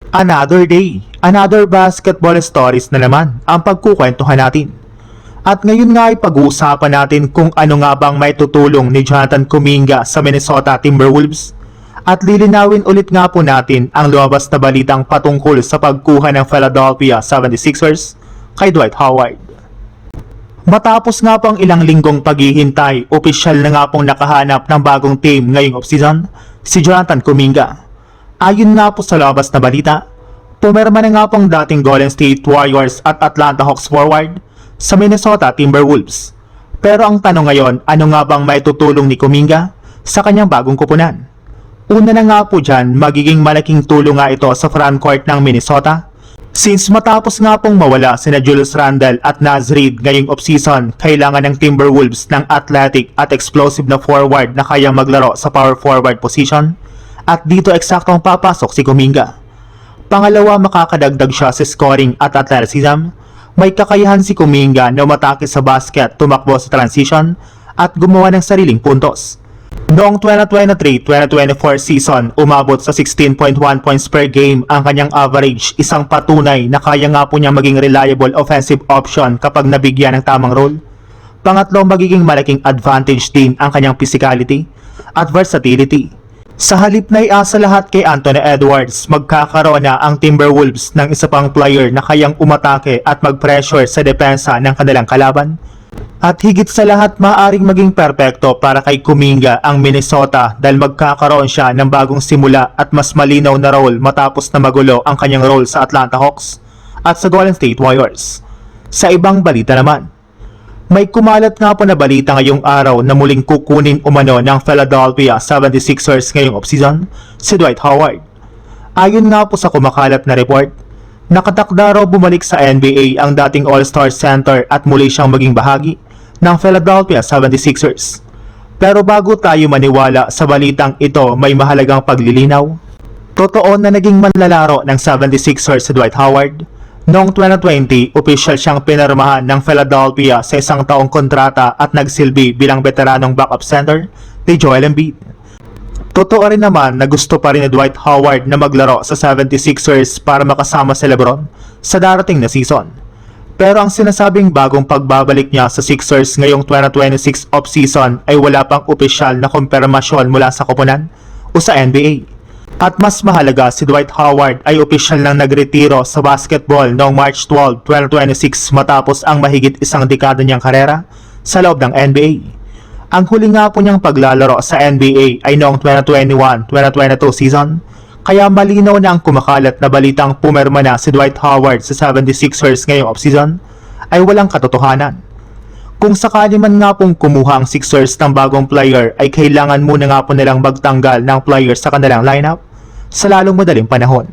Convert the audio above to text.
Another day, another basketball stories na naman ang pagkukwentuhan natin. At ngayon nga ay pag-uusapan natin kung ano nga bang may tutulong ni Jonathan Kuminga sa Minnesota Timberwolves. At lilinawin ulit nga po natin ang lumabas na balitang patungkol sa pagkuha ng Philadelphia 76ers kay Dwight Howard. Matapos nga pong ilang linggong paghihintay, opisyal na nga pong nakahanap ng bagong team ngayong offseason, si Jonathan Kuminga. Ayon nga po sa labas na balita, pumirma na nga pong dating Golden State Warriors at Atlanta Hawks forward sa Minnesota Timberwolves. Pero ang tanong ngayon, ano nga bang maitutulong ni Kuminga sa kanyang bagong kupunan? Una na nga po dyan, magiging malaking tulong nga ito sa frontcourt ng Minnesota. Since matapos nga pong mawala sina Julius Randle at Naz Reid ngayong offseason, kailangan ng Timberwolves ng athletic at explosive na forward na kayang maglaro sa power forward position. At dito eksaktong papasok si Kuminga. Pangalawa, makakadagdag siya sa scoring at athleticism. May kakayahan si Kuminga na umatake sa basket, tumakbo sa transition, at gumawa ng sariling puntos. Noong 2023-2024 season, umabot sa 16.1 points per game ang kanyang average, isang patunay na kaya nga po niya maging reliable offensive option kapag nabigyan ng tamang role. Pangatlo, magiging malaking advantage din ang kanyang physicality at versatility. Sa halip na iasa lahat kay Anthony Edwards, magkakaroon na ang Timberwolves ng isa pang player na kayang umatake at mag-pressure sa depensa ng kanilang kalaban. At higit sa lahat, maaaring maging perpekto para kay Kuminga ang Minnesota dahil magkakaroon siya ng bagong simula at mas malinaw na role matapos na magulo ang kanyang role sa Atlanta Hawks at sa Golden State Warriors. Sa ibang balita naman, may kumalat nga po na balita ngayong araw na muling kukunin umano ng Philadelphia 76ers ngayong offseason si Dwight Howard. Ayon nga po sa kumakalat na report, nakatakda raw bumalik sa NBA ang dating All-Star Center at muli siyang maging bahagi ng Philadelphia 76ers. Pero bago tayo maniwala sa balitang ito, may mahalagang paglilinaw. Totoo na naging manlalaro ng 76ers si Dwight Howard. Noong 2020, opisyal siyang pinirmahan ng Philadelphia sa isang taong kontrata at nagsilbi bilang veteranong backup center ni Joel Embiid. Totoo rin naman na gusto pa rin ni Dwight Howard na maglaro sa 76ers para makasama si LeBron sa darating na season. Pero ang sinasabing bagong pagbabalik niya sa Sixers ngayong 2026 offseason ay wala pang opisyal na kumpirmasyon mula sa koponan o sa NBA. At mas mahalaga, si Dwight Howard ay opisyal nang nagretiro sa basketball noong March 12, 2026 matapos ang mahigit isang dekada niyang karera sa loob ng NBA. Ang huli nga po niyang paglalaro sa NBA ay noong 2021-2022 season, kaya malinaw na ang kumakalat na balitang pumirma na si Dwight Howard sa 76ers ngayong offseason ay walang katotohanan. Kung sakali man nga pong kumuha ang Sixers ng bagong player ay kailangan muna nga po nilang magtanggal ng player sa kanilang lineup sa lalong madaling panahon.